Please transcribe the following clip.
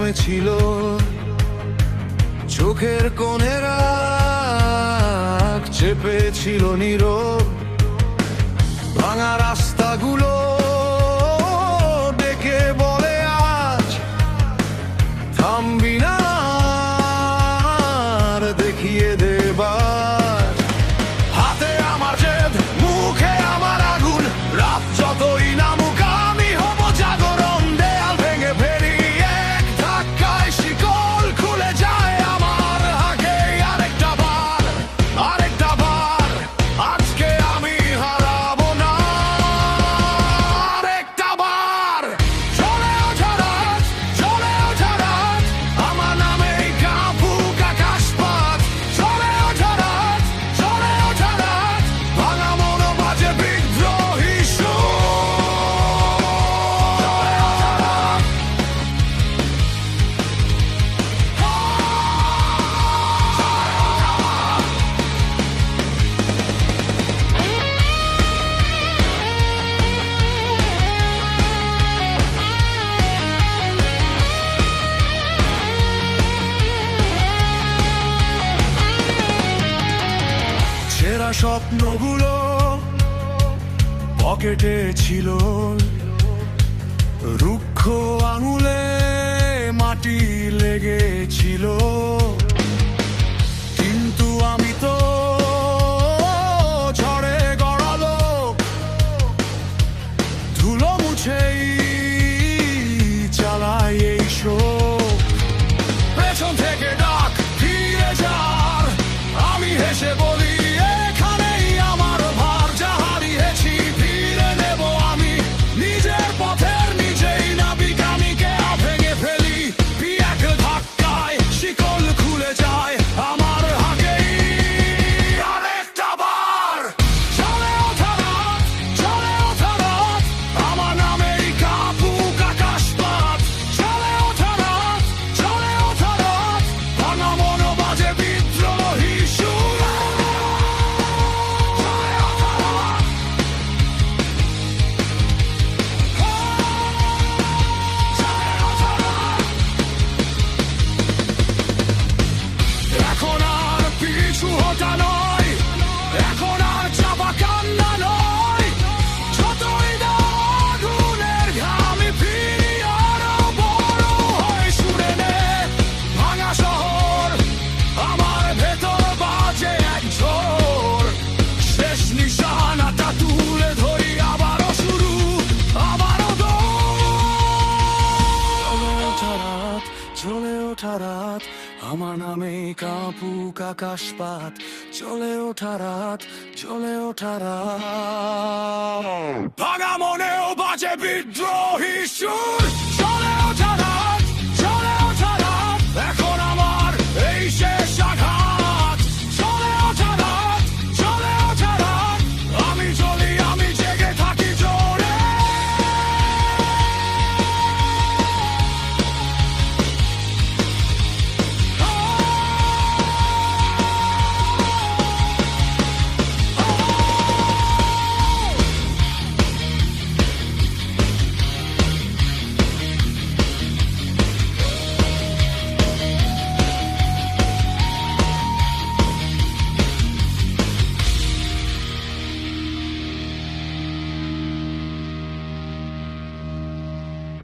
জমেছিল, চোখের কোণে রাগ চেপেছিল নীরব। ভাঙা রাস্তাগুলো ডেকে বলে আজ থামবি না, আর দেখিয়ে দেবার। হাতে আমার জেদ, মুখে আমার আগুন, রাত যতই নামুক আমি হব জাগরণ। দেয়াল ভেঙে ফেলি এক ধাক্কায়, শিকল খুলে যায় আমার হাগে। আরেকটা বার, আরেকটা বার, আজকে আমি হারাবো না। আরেকটা বার, চলে ওঠা রাত, চলে ওঠা রাত, আমার নামেই কাঁপুক আকাশপাত। চলে ওঠা রাত, চলে ওঠা রাত, ভাঙা মন বাজে বিদ্রোহী সুর। চলে ওঠা রাত, ছেঁড়া স্বপ্নগুলো পকেটে ছিল, রুক্ষ আঙুলে মাটি লেগেছিল। কিন্তু আমি তো ঝড়ে গড়ালো, ধুলো মুছেই চালাই এই শোক। পেছন থেকে ডাক ফিরে যার, আমি হেসে বলি এখানেই আমার ভার। যা হারিয়েছি ফিরে নেব আমি, নিজের পথের নিজেই নাবিক আমি। কেয়া ভেঙে ফেলি এক ধাক্কায়, শিকল খুলে যায় আমার হাগেই। আরেকটা বার, চলে ওঠা রাত, চলে ওঠা রাত, আমার নামেই কাঁপুক আকাশপাত। চলে ওঠা রাত, চলে ওঠা রাত, ভাঙা মন বাজে বিদ্রোহী সুর। চলে ওঠা রাত, চলে ওঠা রাত, এখন আর পিছু হটা নয়, এখন আর চাপা কান্না নয়। যতই দাও আগুনের ঘামি, ফিরি আরো বড় হয়ে সুরে নে। ভাঙা শহর আমার ভেতর বাজে এক ঝড়, শেষ নিশানাটা তুলে ধরি, আবারও শুরু, আবারও দৌড়। চলে ওঠা রাত, আমার নামে কাঁপুক আকাশপাত। চলে ওঠা রাত, চলে ওঠা রাত, ভাঙা মনেও বাজে বিদ্রোহী সুর।